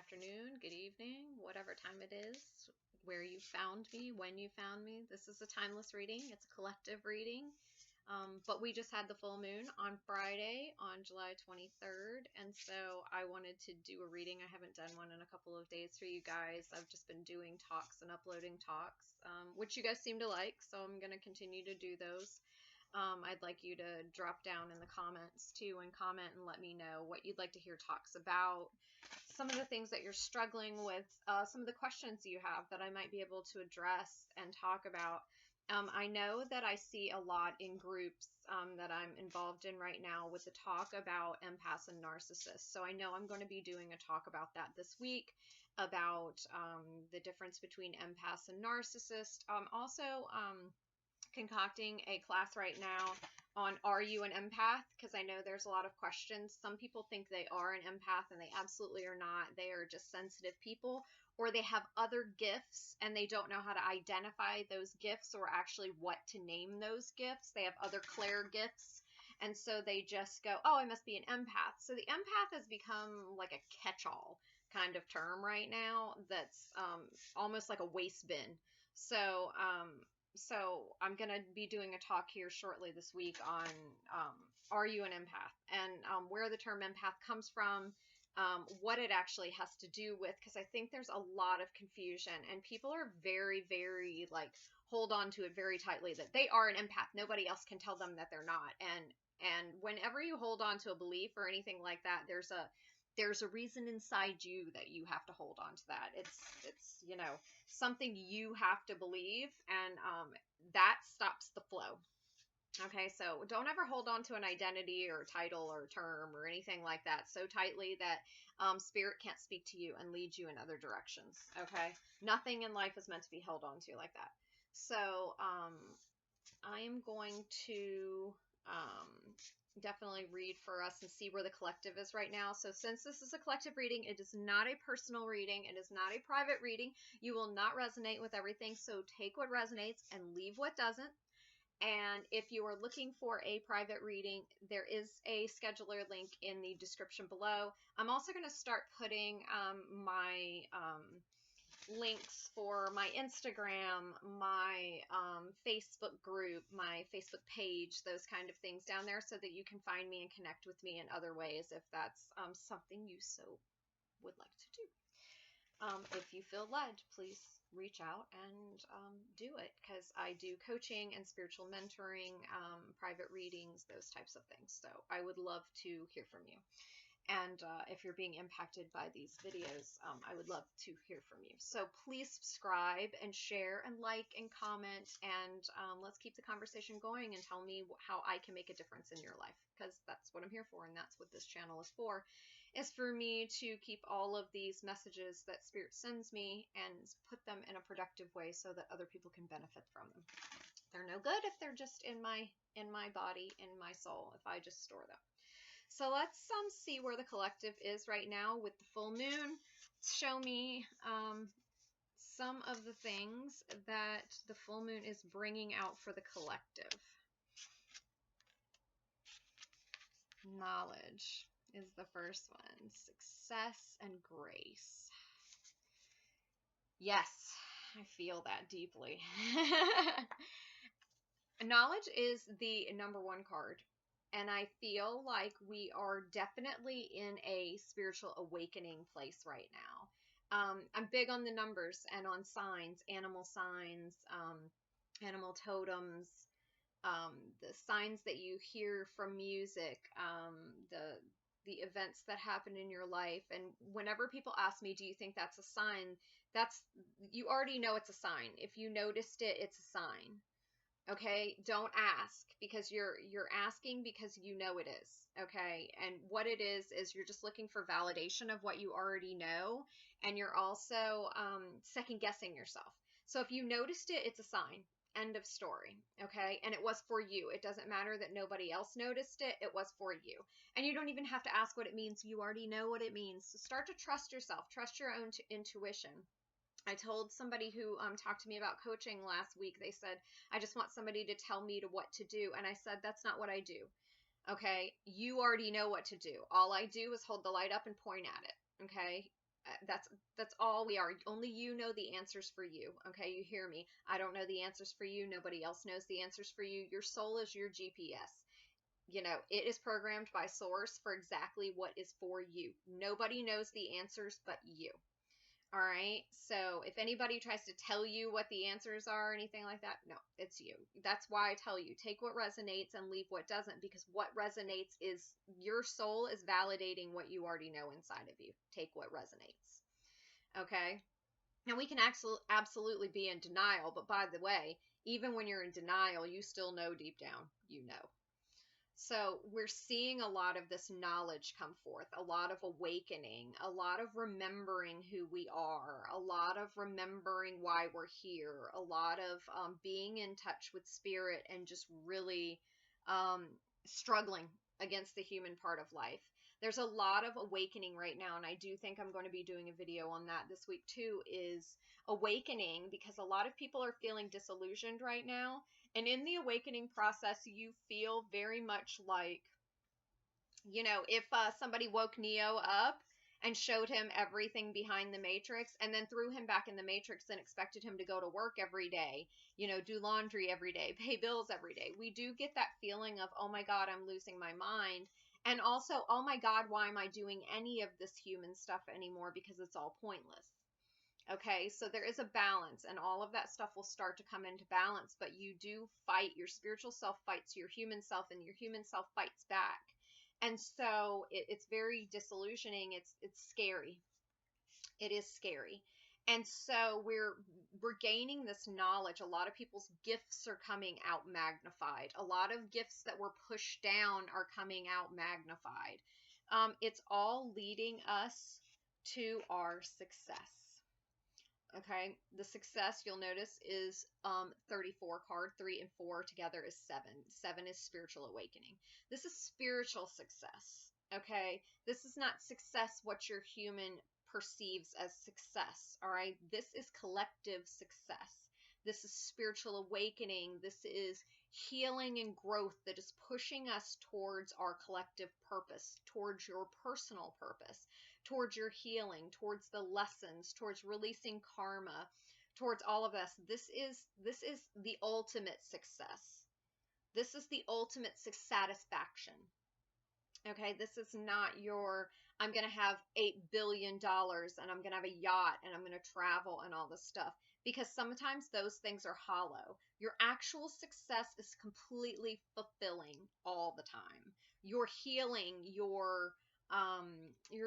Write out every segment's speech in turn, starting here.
afternoon, good evening, whatever time it is, where you found me, when you found me. This is a timeless reading. It's a collective reading. But we just had the full moon on Friday on July 23rd, and so I wanted to do a reading. I haven't done one in a couple of days for you guys. I've just been doing talks and uploading talks, which you guys seem to like, so I'm going to continue to do those. I'd like you to drop down in the comments too and comment and let me know what you'd like to hear talks about, some of the things that you're struggling with, some of the questions you have that I might be able to address and talk about. I know that I see a lot in groups that I'm involved in right now with the talk about empaths and narcissists. So I know I'm going to be doing a talk about that this week, about the difference between empaths and narcissists. Also, concocting a class right now on are you an empath, because I know there's a lot of questions. Some people think they are an empath and they absolutely are not. They are just sensitive people, or they have other gifts and they don't know how to identify those gifts or actually what to name those gifts. They have other clair gifts, and so they just go, oh, I must be an empath. So the empath has become like a catch-all kind of term right now that's almost like a waste bin. So I'm going to be doing a talk here shortly this week on are you an empath, and where the term empath comes from, what it actually has to do with, because I think there's a lot of confusion and people are very, very like hold on to it very tightly that they are an empath. Nobody else can tell them that they're not. And whenever you hold on to a belief or anything like that, there's a reason inside you that you have to hold on to that. It's you know, something you have to believe, and that stops the flow. Okay, so don't ever hold on to an identity or title or term or anything like that so tightly that spirit can't speak to you and lead you in other directions. Okay, nothing in life is meant to be held on to like that. So I am going to definitely read for us and see where the collective is right now. So since this is a collective reading, it is not a personal reading. It is not a private reading. You will not resonate with everything. So take what resonates and leave what doesn't. And if you are looking for a private reading, there is a scheduler link in the description below. I'm also going to start putting my links for my Instagram, my Facebook group, my Facebook page, those kind of things down there so that you can find me and connect with me in other ways if that's something you so would like to do. If you feel led, please reach out and do it, because I do coaching and spiritual mentoring, private readings, those types of things. So I would love to hear from you. And if you're being impacted by these videos, I would love to hear from you. So please subscribe and share and like and comment, and let's keep the conversation going and tell me how I can make a difference in your life, because that's what I'm here for, and that's what this channel is for me to keep all of these messages that Spirit sends me and put them in a productive way so that other people can benefit from them. They're no good if they're just in my body, in my soul, if I just store them. So let's see where the collective is right now with the full moon. Show me some of the things that the full moon is bringing out for the collective. Knowledge is the first one. Success and grace. Yes, I feel that deeply. Knowledge is the number one card. And I feel like we are definitely in a spiritual awakening place right now. I'm big on the numbers and on signs, animal totems, the signs that you hear from music, the events that happen in your life. And whenever people ask me, do you think that's a sign? You already know it's a sign. If you noticed it, it's a sign. Okay, don't ask, because you're asking because you know it is. Okay, and what it is you're just looking for validation of what you already know, and you're also second guessing yourself. So if you noticed it, it's a sign. End of story. Okay, and it was for you. It doesn't matter that nobody else noticed it. It was for you, and you don't even have to ask what it means. You already know what it means. So start to trust yourself. Trust your own intuition. I told somebody who talked to me about coaching last week, they said, I just want somebody to tell me what to do. And I said, that's not what I do. Okay, you already know what to do. All I do is hold the light up and point at it. Okay, That's all we are. Only you know the answers for you. Okay, you hear me? I don't know the answers for you. Nobody else knows the answers for you. Your soul is your GPS. It is programmed by source for exactly what is for you. Nobody knows the answers but you. All right. So if anybody tries to tell you what the answers are or anything like that, no, it's you. That's why I tell you, take what resonates and leave what doesn't, because what resonates is your soul is validating what you already know inside of you. Take what resonates. Okay. And we can absolutely be in denial. But by the way, even when you're in denial, you still know deep down, you know. So we're seeing a lot of this knowledge come forth, a lot of awakening, a lot of remembering who we are, a lot of remembering why we're here, a lot of being in touch with spirit and just really struggling against the human part of life. There's a lot of awakening right now, and I do think I'm going to be doing a video on that this week too, is awakening, because a lot of people are feeling disillusioned right now. And in the awakening process, you feel very much like, if somebody woke Neo up and showed him everything behind the matrix and then threw him back in the matrix and expected him to go to work every day, do laundry every day, pay bills every day. We do get that feeling of, oh my God, I'm losing my mind. And also, oh my God, why am I doing any of this human stuff anymore? Because it's all pointless. Okay, so there is a balance, and all of that stuff will start to come into balance, but you do fight. Your spiritual self fights your human self, and your human self fights back. And so it's very disillusioning. It's scary. It is scary. And so we're gaining this knowledge. A lot of people's gifts are coming out magnified. A lot of gifts that were pushed down are coming out magnified. It's all leading us to our success. Okay, the success, you'll notice, is 34 card. 3 and 4 together is 7. 7 is spiritual awakening. This is spiritual success. Okay, this is not success what your human perceives as success. All right, this is collective success. This is spiritual awakening. This is healing and growth that is pushing us towards our collective purpose, towards your personal purpose, towards your healing, towards the lessons, towards releasing karma, towards all of us. This is the ultimate success. This is the ultimate satisfaction. Okay, this is not your, I'm going to have $8 billion and I'm going to have a yacht and I'm going to travel and all this stuff, because sometimes those things are hollow. Your actual success is completely fulfilling all the time. You're healing, you're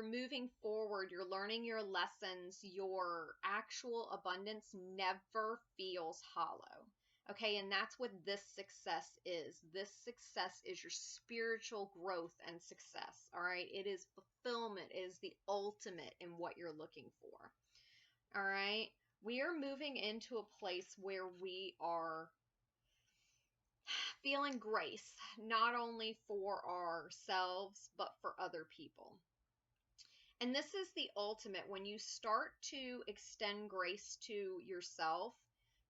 moving forward, you're learning your lessons, your actual abundance never feels hollow. Okay, and that's what this success is. This success is your spiritual growth and success. All right, it is fulfillment. It is the ultimate in what you're looking for. All right, we are moving into a place where we are feeling grace, not only for ourselves, but for other people. And this is the ultimate. When you start to extend grace to yourself,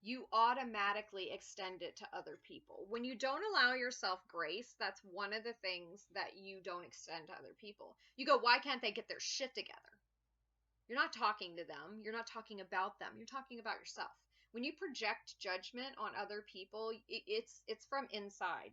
you automatically extend it to other people. When you don't allow yourself grace, that's one of the things that you don't extend to other people. You go, why can't they get their shit together? You're not talking to them. You're not talking about them. You're talking about yourself. When you project judgment on other people, it's from inside.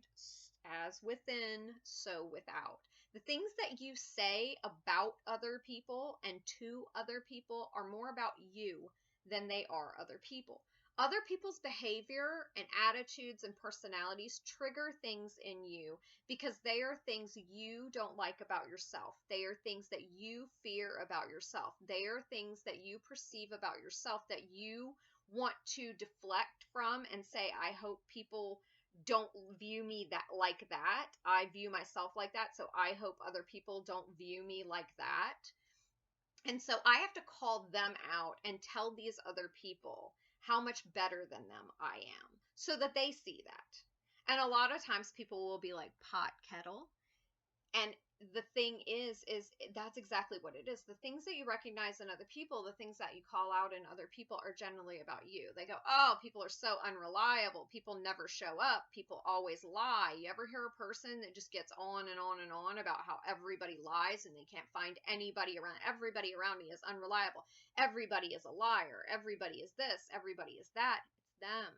As within, so without. The things that you say about other people and to other people are more about you than they are other people. Other people's behavior and attitudes and personalities trigger things in you because they are things you don't like about yourself. They are things that you fear about yourself. They are things that you perceive about yourself that you want to deflect from and say, I hope people don't view me like that. I view myself like that, so I hope other people don't view me like that. And so I have to call them out and tell these other people how much better than them I am so that they see that. And a lot of times people will be like, pot kettle. And the thing is that's exactly what it is. The things that you recognize in other people, the things that you call out in other people are generally about you. They go, oh, people are so unreliable. People never show up. People always lie. You ever hear a person that just gets on and on and on about how everybody lies and they can't find anybody around? Everybody around me is unreliable. Everybody is a liar. Everybody is this. Everybody is that. It's them.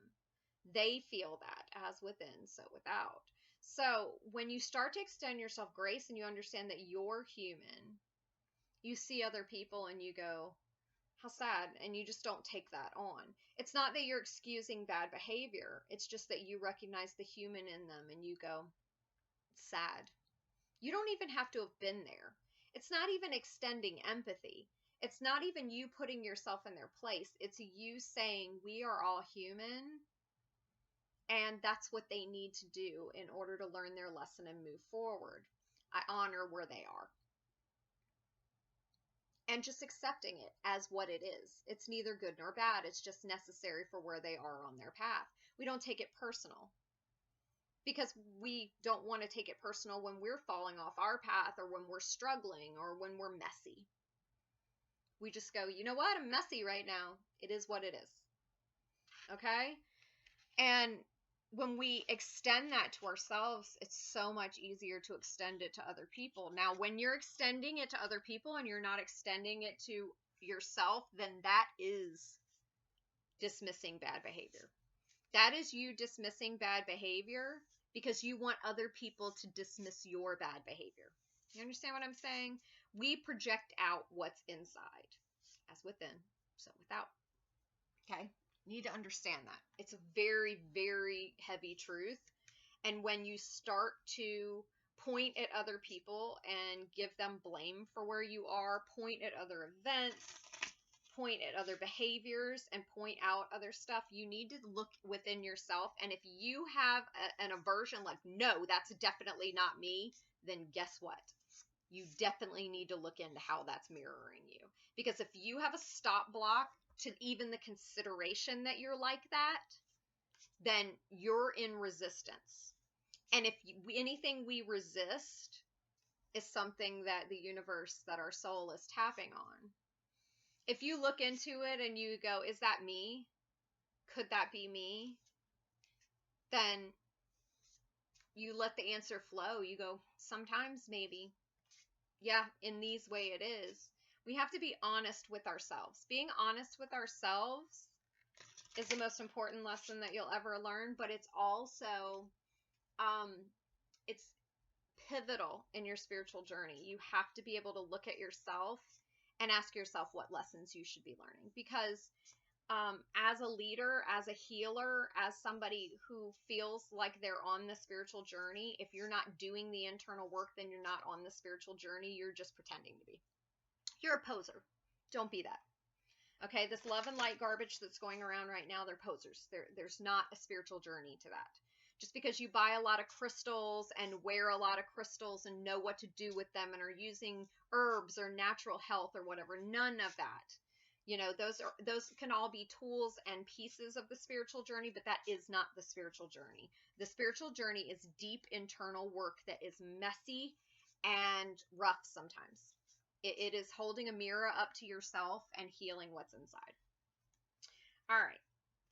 They feel that as within, so without. So when you start to extend yourself grace and you understand that you're human, you see other people and you go, how sad, and you just don't take that on. It's not that you're excusing bad behavior. It's just that you recognize the human in them and you go, sad. You don't even have to have been there. It's not even extending empathy. It's not even you putting yourself in their place. It's you saying, we are all human. And that's what they need to do in order to learn their lesson and move forward. I honor where they are. And just accepting it as what it is. It's neither good nor bad. It's just necessary for where they are on their path. We don't take it personal. Because we don't want to take it personal when we're falling off our path or when we're struggling or when we're messy. We just go, you know what? I'm messy right now. It is what it is. Okay? And when we extend that to ourselves, it's so much easier to extend it to other people. Now, when you're extending it to other people and you're not extending it to yourself, then that is dismissing bad behavior. That is you dismissing bad behavior because you want other people to dismiss your bad behavior. You understand what I'm saying? We project out what's inside, as within, so without. Okay? You need to understand that. It's a very, very heavy truth. And when you start to point at other people and give them blame for where you are, point at other events, point at other behaviors, and point out other stuff, you need to look within yourself. And if you have an aversion, like, no, that's definitely not me, then guess what? You definitely need to look into how that's mirroring you. Because if you have a stop block to even the consideration that you're like that, then you're in resistance. And if anything we resist is something that the universe, that our soul is tapping on. If you look into it and you go, is that me? Could that be me? Then you let the answer flow. You go, sometimes maybe. Yeah, in these way it is. We have to be honest with ourselves. Being honest with ourselves is the most important lesson that you'll ever learn, but it's also, it's pivotal in your spiritual journey. You have to be able to look at yourself and ask yourself what lessons you should be learning. Because as a leader, as a healer, as somebody who feels like they're on the spiritual journey, if you're not doing the internal work, then you're not on the spiritual journey. You're just pretending to be. You're a poser. Don't be that. Okay, this love and light garbage that's going around right now, they're posers. There's not a spiritual journey to that. Just because you buy a lot of crystals and wear a lot of crystals and know what to do with them and are using herbs or natural health or whatever, none of that. You know, those can all be tools and pieces of the spiritual journey, but that is not the spiritual journey. The spiritual journey is deep internal work that is messy and rough sometimes. It is holding a mirror up to yourself and healing what's inside. All right.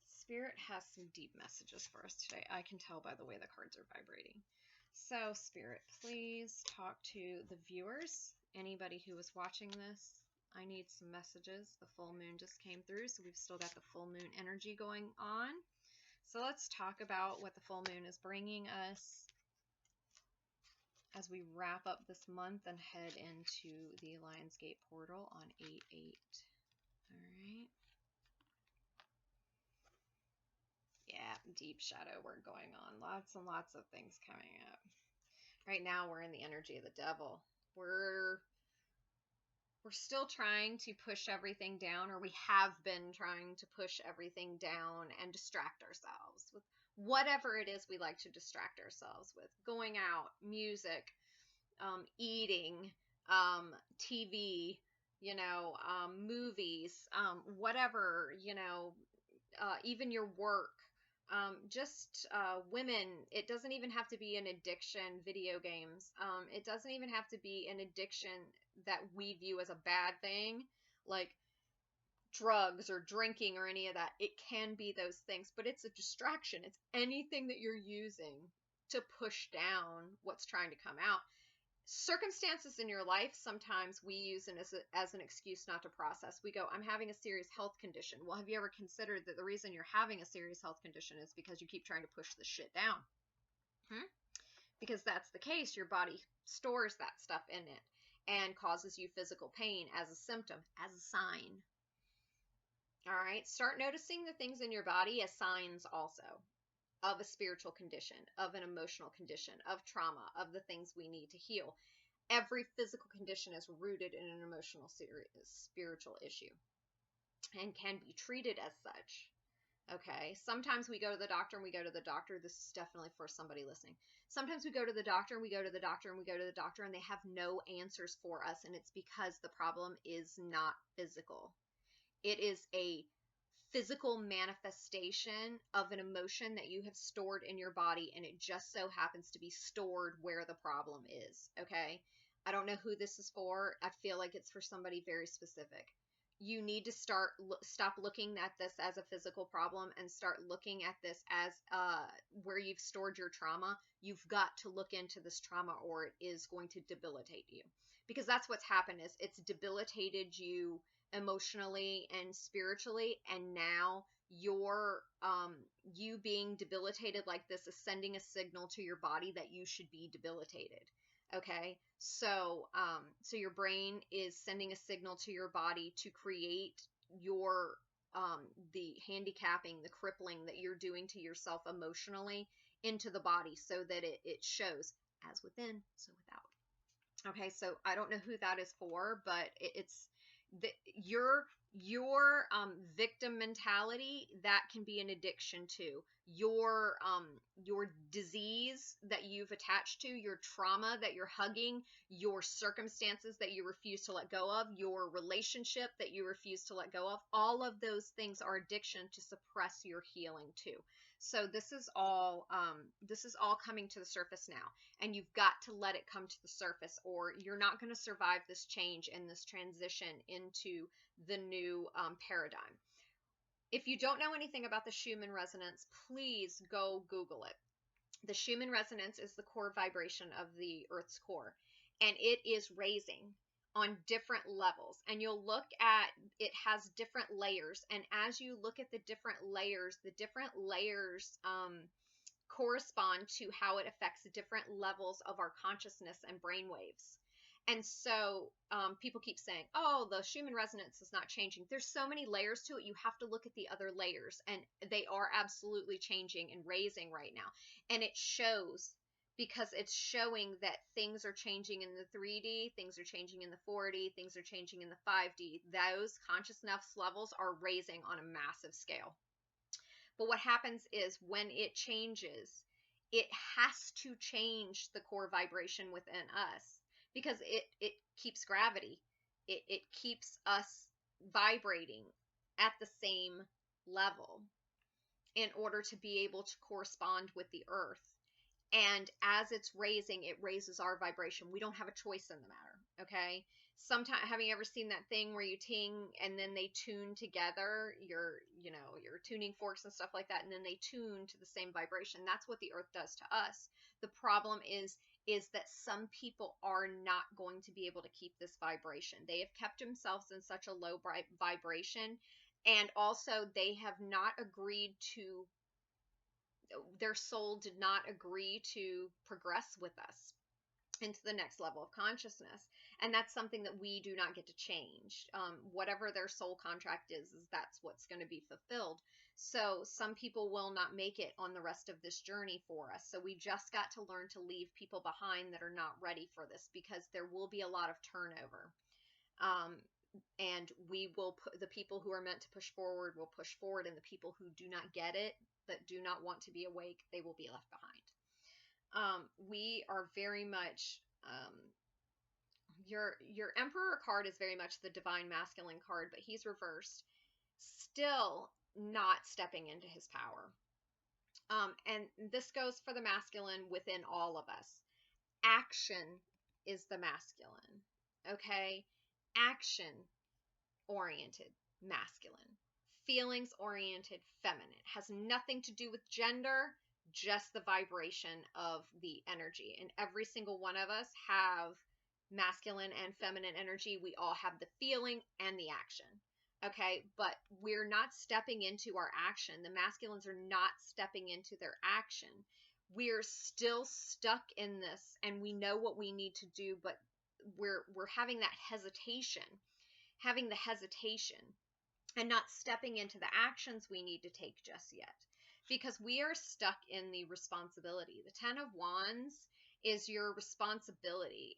Spirit has some deep messages for us today. I can tell by the way the cards are vibrating. So, Spirit, please talk to the viewers. Anybody who is watching this, I need some messages. The full moon just came through, so we've still got the full moon energy going on. So let's talk about what the full moon is bringing us as we wrap up this month and head into the Lionsgate portal on 8/8. All right. Yeah, deep shadow work going on. Lots and lots of things coming up. Right now we're in the energy of the devil. We're still trying to push everything down, or we have been trying to push everything down and distract ourselves with whatever it is we like to distract ourselves with. Going out, music, eating, TV, movies, whatever, even your work, just women. It doesn't even have to be an addiction, video games. It doesn't even have to be an addiction that we view as a bad thing, like drugs or drinking or any of that. It can be those things, but it's a distraction. It's anything that you're using to push down what's trying to come out. Circumstances in your life, sometimes we use it as an excuse not to process. We go, I'm having a serious health condition. Well, have you ever considered that the reason you're having a serious health condition is because you keep trying to push this shit down? Because that's the case. Your body stores that stuff in it and causes you physical pain as a symptom, as a sign. All right, start noticing the things in your body as signs also of a spiritual condition, of an emotional condition, of trauma, of the things we need to heal. Every physical condition is rooted in an emotional, spiritual issue and can be treated as such. Okay, sometimes we go to the doctor and we go to the doctor. This is definitely for somebody listening. Sometimes we go to the doctor and we go to the doctor and we go to the doctor and they have no answers for us, and it's because the problem is not physical. It is a physical manifestation of an emotion that you have stored in your body, and it just so happens to be stored where the problem is. Okay, I don't know who this is for. I feel like it's for somebody very specific. You need to stop looking at this as a physical problem and start looking at this as where you've stored your trauma. You've got to look into this trauma, or it is going to debilitate you, because that's what's happened. Is it's debilitated you emotionally and spiritually, and now you being debilitated like this is sending a signal to your body that you should be debilitated. Okay, so your brain is sending a signal to your body to create your the handicapping, the crippling that you're doing to yourself emotionally into the body, so that it shows as within, so without. Okay, so I don't know who that is for, but it's your victim mentality. That can be an addiction to your disease that you've attached to, your trauma that you're hugging, your circumstances that you refuse to let go of, your relationship that you refuse to let go of. All of those things are addiction to suppress your healing too. So this is all coming to the surface now, and you've got to let it come to the surface, or you're not going to survive this change and this transition into the new paradigm. If you don't know anything about the Schumann resonance, please go Google it. The Schumann resonance is the core vibration of the Earth's core, and it is raising on different levels. And you'll look at, it has different layers, and as you look at the different layers correspond to how it affects the different levels of our consciousness and brainwaves. And so people keep saying, oh, the Schumann resonance is not changing. There's so many layers to it. You have to look at the other layers, and they are absolutely changing and raising right now. And it shows, because it's showing that things are changing in the 3D, things are changing in the 4D, things are changing in the 5D. Those consciousness levels are raising on a massive scale. But what happens is when it changes, it has to change the core vibration within us, because it keeps gravity. It keeps us vibrating at the same level in order to be able to correspond with the earth. And as it's raising, it raises our vibration. We don't have a choice in the matter. Okay. Sometimes, having you ever seen that thing where you ting and then they tune together your tuning forks and stuff like that, and then they tune to the same vibration? That's what the earth does to us. The problem is that some people are not going to be able to keep this vibration. They have kept themselves in such a low vibration, and also they have not agreed to, their soul did not agree to progress with us into the next level of consciousness. And that's something that we do not get to change. Whatever their soul contract is that's what's going to be fulfilled. So some people will not make it on the rest of this journey for us. So we just got to learn to leave people behind that are not ready for this, because there will be a lot of turnover. And we will put, the people who are meant to push forward will push forward, and the people who do not get it, that do not want to be awake, they will be left behind. We are very much, your Emperor card is very much the divine masculine card, but he's reversed, still not stepping into his power. And this goes for the masculine within all of us. Action is the masculine. Okay? Action oriented masculine. Feelings oriented feminine. Has nothing to do with gender, just the vibration of the energy. And every single one of us have masculine and feminine energy. We all have the feeling and the action. Okay, but we're not stepping into our action. The masculines are not stepping into their action. We're still stuck in this, and we know what we need to do, but we're having that hesitation, and not stepping into the actions we need to take just yet, because we are stuck in the responsibility. The 10 of Wands is your responsibility.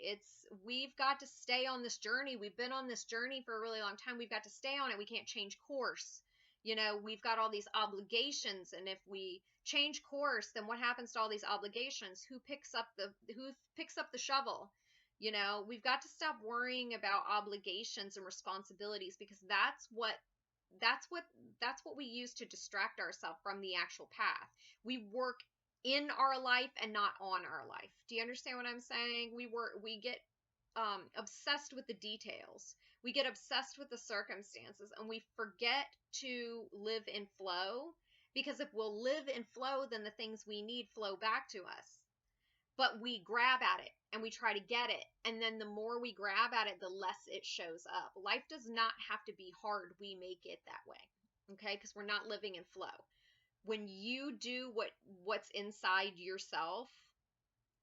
We've got to stay on this journey. We've been on this journey for a really long time. We've got to stay on it. We can't change course. We've got all these obligations, and if we change course, then what happens to all these obligations? Who picks up the shovel? We've got to stop worrying about obligations and responsibilities, because that's what we use to distract ourselves from the actual path. We work in our life and not on our life. Do you understand what I'm saying? We get obsessed with the details. We get obsessed with the circumstances, and we forget to live in flow, because if we'll live in flow, then the things we need flow back to us. But we grab at it and we try to get it, and then the more we grab at it, the less it shows up. Life does not have to be hard. We make it that way, okay? Because we're not living in flow. When you do what's inside yourself,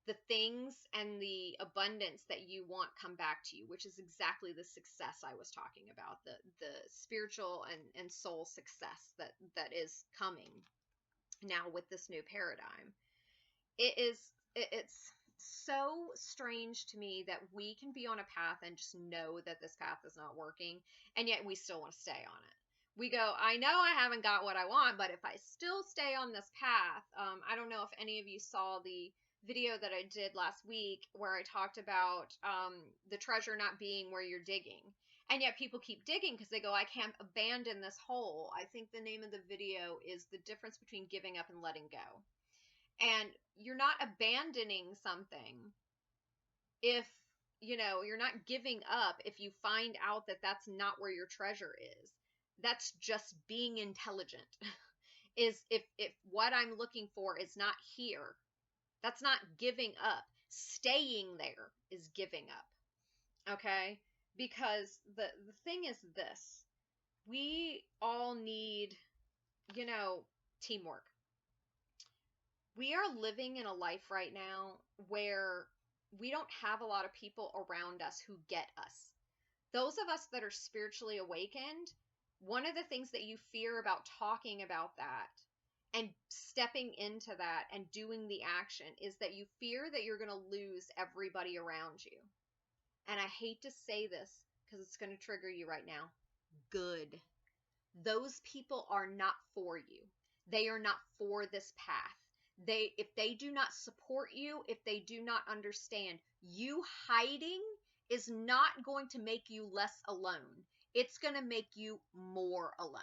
the things and the abundance that you want come back to you, which is exactly the success I was talking about, the spiritual and soul success that is coming now with this new paradigm. It's so strange to me that we can be on a path and just know that this path is not working, and yet we still want to stay on it. We go, I know I haven't got what I want, but if I still stay on this path, I don't know if any of you saw the video that I did last week where I talked about the treasure not being where you're digging. And yet people keep digging because they go, I can't abandon this hole. I think the name of the video is The Difference Between Giving Up and Letting Go. And you're not abandoning something if, you're not giving up if you find out that that's not where your treasure is. That's just being intelligent. Is if what I'm looking for is not here, that's not giving up. Staying there is giving up. Okay? Because the thing is this. We all need, teamwork. We are living in a life right now where we don't have a lot of people around us who get us. Those of us that are spiritually awakened, one of the things that you fear about talking about that and stepping into that and doing the action is that you fear that you're going to lose everybody around you. And I hate to say this because it's going to trigger you right now. Good. Those people are not for you. They are not for this path. If they do not support you, if they do not understand, you hiding is not going to make you less alone. It's going to make you more alone,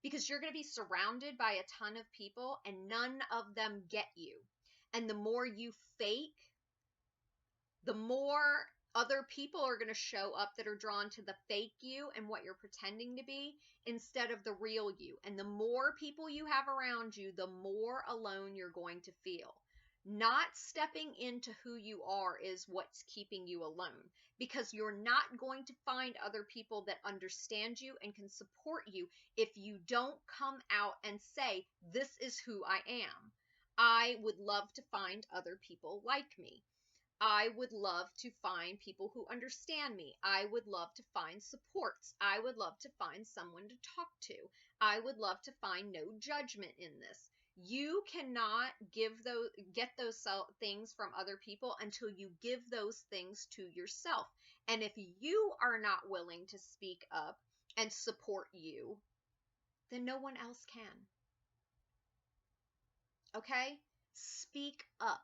because you're going to be surrounded by a ton of people and none of them get you. And the more you fake, the more other people are going to show up that are drawn to the fake you and what you're pretending to be instead of the real you. And the more people you have around you, the more alone you're going to feel. Not stepping into who you are is what's keeping you alone, because you're not going to find other people that understand you and can support you if you don't come out and say, this is who I am. I would love to find other people like me. I would love to find people who understand me. I would love to find supports. I would love to find someone to talk to. I would love to find no judgment in this. You cannot get those things from other people until you give those things to yourself. And if you are not willing to speak up and support you, then no one else can. Okay? Speak up.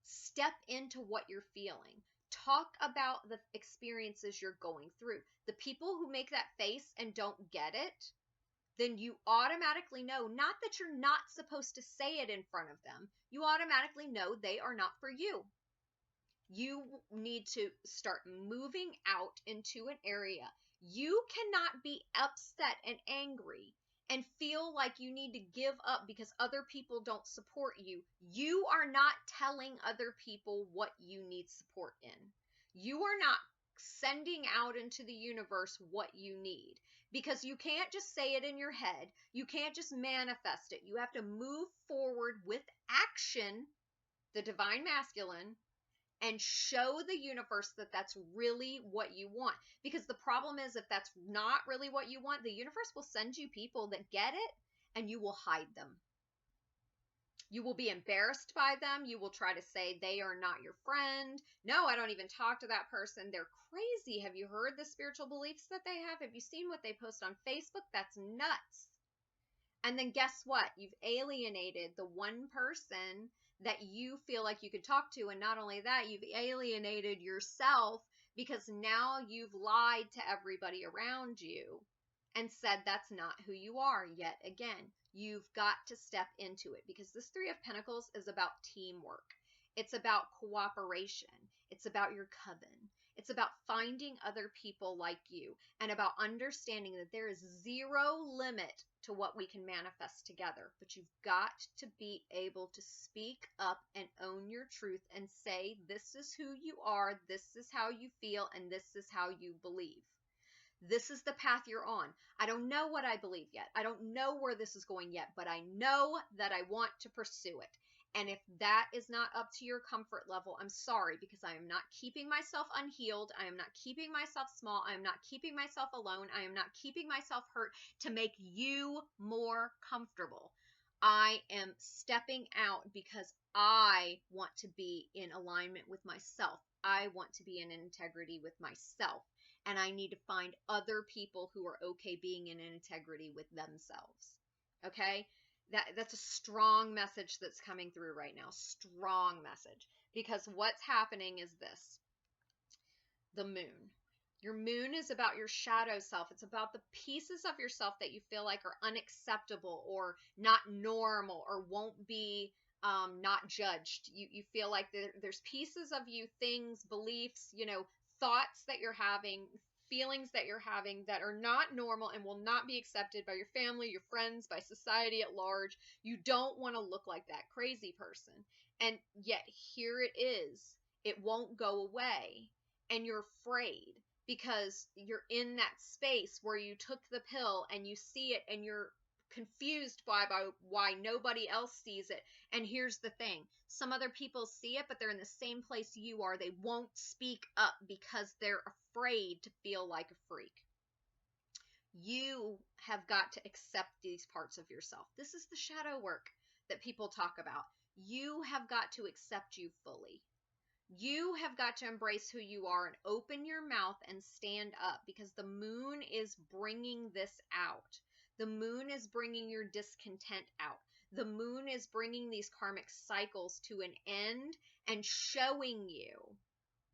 Step into what you're feeling. Talk about the experiences you're going through. The people who make that face and don't get it, then you automatically know, not that you're not supposed to say it in front of them, you automatically know they are not for you. You need to start moving out into an area. You cannot be upset and angry and feel like you need to give up because other people don't support you. You are not telling other people what you need support in. You are not sending out into the universe what you need, because you can't just say it in your head. You can't just manifest it. You have to move forward with action, the divine masculine, and show the universe that that's really what you want. Because the problem is, if that's not really what you want, the universe will send you people that get it, and you will hide them. You will be embarrassed by them. You will try to say they are not your friend. No, I don't even talk to that person. They're crazy. Have you heard the spiritual beliefs that they have? Have you seen what they post on Facebook? That's nuts. And then guess what? You've alienated the one person that you feel like you could talk to. And not only that, you've alienated yourself, because now you've lied to everybody around you and said that's not who you are yet again. You've got to step into it, because this Three of Pentacles is about teamwork. It's about cooperation. It's about your coven. It's about finding other people like you, and about understanding that there is zero limit to what we can manifest together. But you've got to be able to speak up and own your truth and say, this is who you are, this is how you feel, and this is how you believe. This is the path you're on. I don't know what I believe yet. I don't know where this is going yet, but I know that I want to pursue it. And if that is not up to your comfort level, I'm sorry, because I am not keeping myself unhealed. I am not keeping myself small. I am not keeping myself alone. I am not keeping myself hurt to make you more comfortable. I am stepping out because I want to be in alignment with myself. I want to be in integrity with myself. And I need to find other people who are okay being in integrity with themselves. Okay? That's a strong message that's coming through right now. Strong message. Because what's happening is this. The moon. Your moon is about your shadow self. It's about the pieces of yourself that you feel like are unacceptable or not normal or won't be not judged. You feel like there's pieces of you, things, beliefs, thoughts that you're having, feelings that you're having that are not normal and will not be accepted by your family, your friends, by society at large. You don't want to look like that crazy person. And yet here it is. It won't go away. And you're afraid because you're in that space where you took the pill and you see it and you're confused by why nobody else sees it. And here's the thing. Some other people see it, but they're in the same place you are. They won't speak up because they're afraid to feel like a freak. You have got to accept these parts of yourself. This is the shadow work that people talk about. You have got to accept you fully. You have got to embrace who you are and open your mouth and stand up, because the moon is bringing this out. The moon is bringing your discontent out. The moon is bringing these karmic cycles to an end and showing you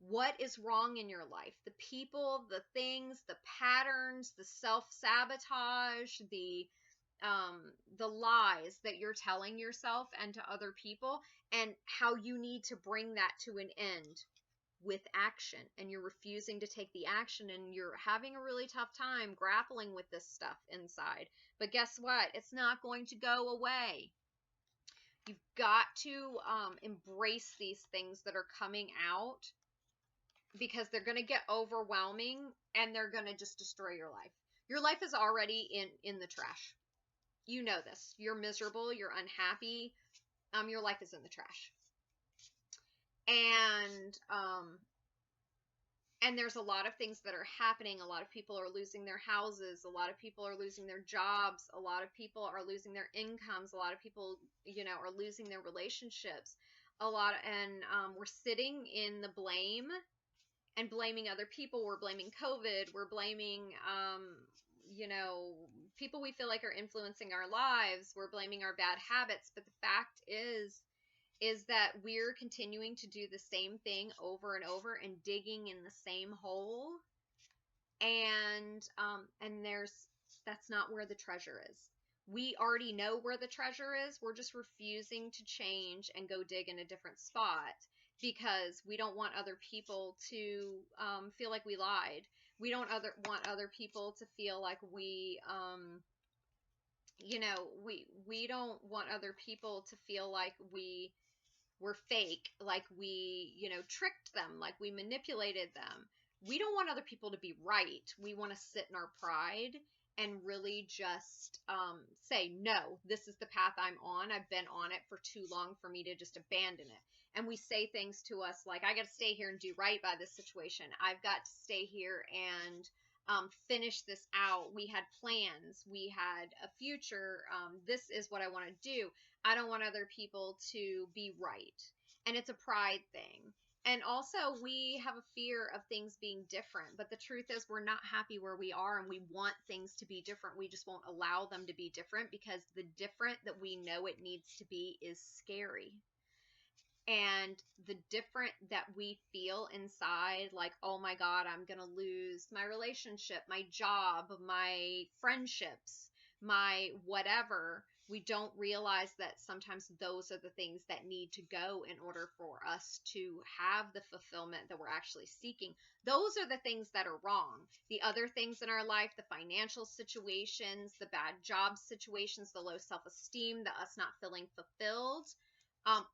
what is wrong in your life. The people, the things, the patterns, the self-sabotage, the lies that you're telling yourself and to other people, and how you need to bring that to an end with action. And you're refusing to take the action, and you're having a really tough time grappling with this stuff inside. But guess what? It's not going to go away. You've got to embrace these things that are coming out, because they're going to get overwhelming and they're going to just destroy your life. Your life is already in the trash. You know this. You're miserable. You're unhappy. Your life is in the trash. And there's a lot of things that are happening. A lot of people are losing their houses. A lot of people are losing their jobs. A lot of people are losing their incomes. A lot of people, are losing their relationships. We're sitting in the blame and blaming other people. We're blaming COVID. We're blaming, people we feel like are influencing our lives. We're blaming our bad habits. But the fact is that we're continuing to do the same thing over and over and digging in the same hole. And there's that's not where the treasure is. We already know where the treasure is. We're just refusing to change and go dig in a different spot because we don't want other people to feel like we lied. We don't want other people to feel like we don't want other people to feel like we're fake, like we, tricked them, like we manipulated them. We don't want other people to be right. We want to sit in our pride and really just say, no, this is the path I'm on. I've been on it for too long for me to just abandon it. And we say things to us like, I got to stay here and do right by this situation. I've got to stay here and finish this out. We had plans. We had a future. This is what I want to do. I don't want other people to be right. And it's a pride thing. And also, we have a fear of things being different. But the truth is, we're not happy where we are and we want things to be different. We just won't allow them to be different because the different that we know it needs to be is scary. And the different that we feel inside, like, oh my God, I'm going to lose my relationship, my job, my friendships, my whatever, we don't realize that sometimes those are the things that need to go in order for us to have the fulfillment that we're actually seeking. Those are the things that are wrong. The other things in our life, the financial situations, the bad job situations, the low self-esteem, the us not feeling fulfilled,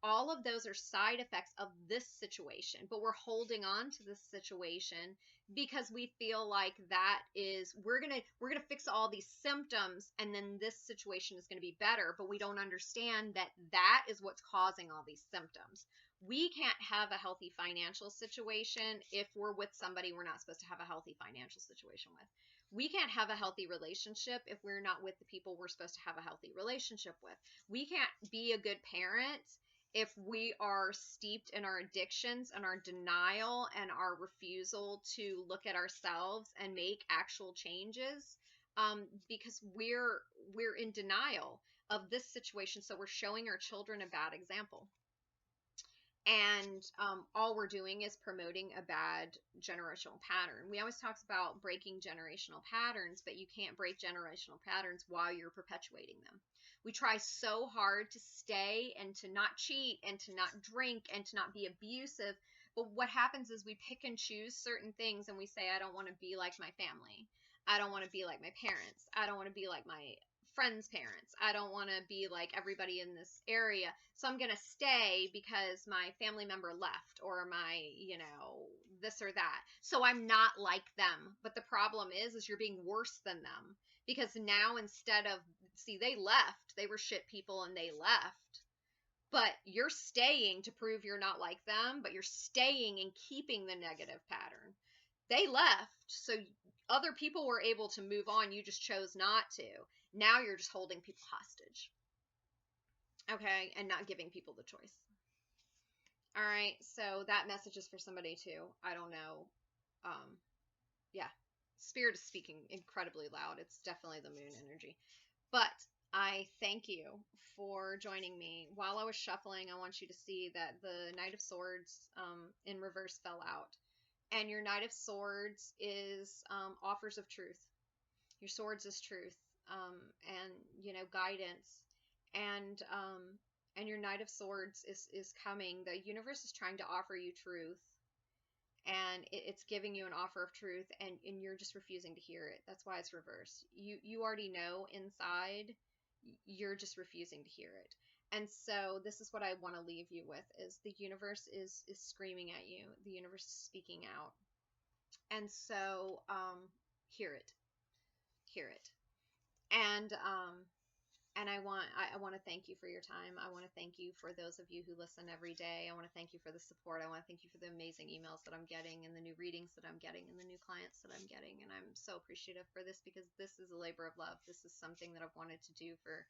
all of those are side effects of this situation, but we're holding on to this situation because we feel like that is we're gonna fix all these symptoms and then this situation is gonna be better, but we don't understand that that is what's causing all these symptoms. We can't have a healthy financial situation if we're with somebody we're not supposed to have a healthy financial situation with. We can't have a healthy relationship if we're not with the people we're supposed to have a healthy relationship with. We can't be a good parent if we are steeped in our addictions and our denial and our refusal to look at ourselves and make actual changes, because we're in denial of this situation. So we're showing our children a bad example. And all we're doing is promoting a bad generational pattern. We always talk about breaking generational patterns, but you can't break generational patterns while you're perpetuating them. We try so hard to stay and to not cheat and to not drink and to not be abusive. But what happens is we pick and choose certain things and we say, I don't want to be like my family. I don't want to be like my parents. I don't want to be like my friends' parents. I don't want to be like everybody in this area. So I'm going to stay because my family member left or my, this or that. So I'm not like them. But the problem is you're being worse than them because now instead of, they left, they were shit people and they left. But you're staying to prove you're not like them, but you're staying and keeping the negative pattern. They left, so other people were able to move on. You just chose not to. Now you're just holding people hostage. Okay, and not giving people the choice. All right, so that message is for somebody too. I don't know. Yeah, Spirit is speaking incredibly loud. It's definitely the moon energy. But I thank you for joining me. While I was shuffling, I want you to see that the Knight of Swords in reverse fell out. And your Knight of Swords is offers of truth. Your swords is truth, and guidance, and your Knight of Swords is coming. The universe is trying to offer you truth, and it's giving you an offer of truth, and you're just refusing to hear it. That's why it's reversed. You already know inside. You're just refusing to hear it. And so this is what I want to leave you with is the universe is screaming at you. The universe is speaking out. And so hear it. Hear it. And I want to thank you for your time. I want to thank you for those of you who listen every day. I want to thank you for the support. I want to thank you for the amazing emails that I'm getting and the new readings that I'm getting and the new clients that I'm getting. And I'm so appreciative for this because this is a labor of love. This is something that I've wanted to do for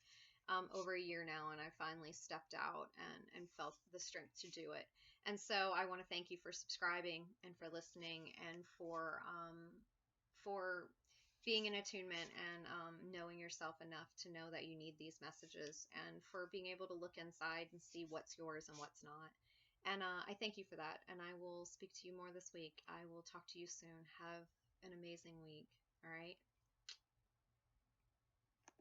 over a year now, and I finally stepped out and felt the strength to do it. And so I want to thank you for subscribing and for listening and for being in attunement and knowing yourself enough to know that you need these messages, and for being able to look inside and see what's yours and what's not. And I thank you for that, and I will speak to you more this week. I will talk to you soon. Have an amazing week. All right.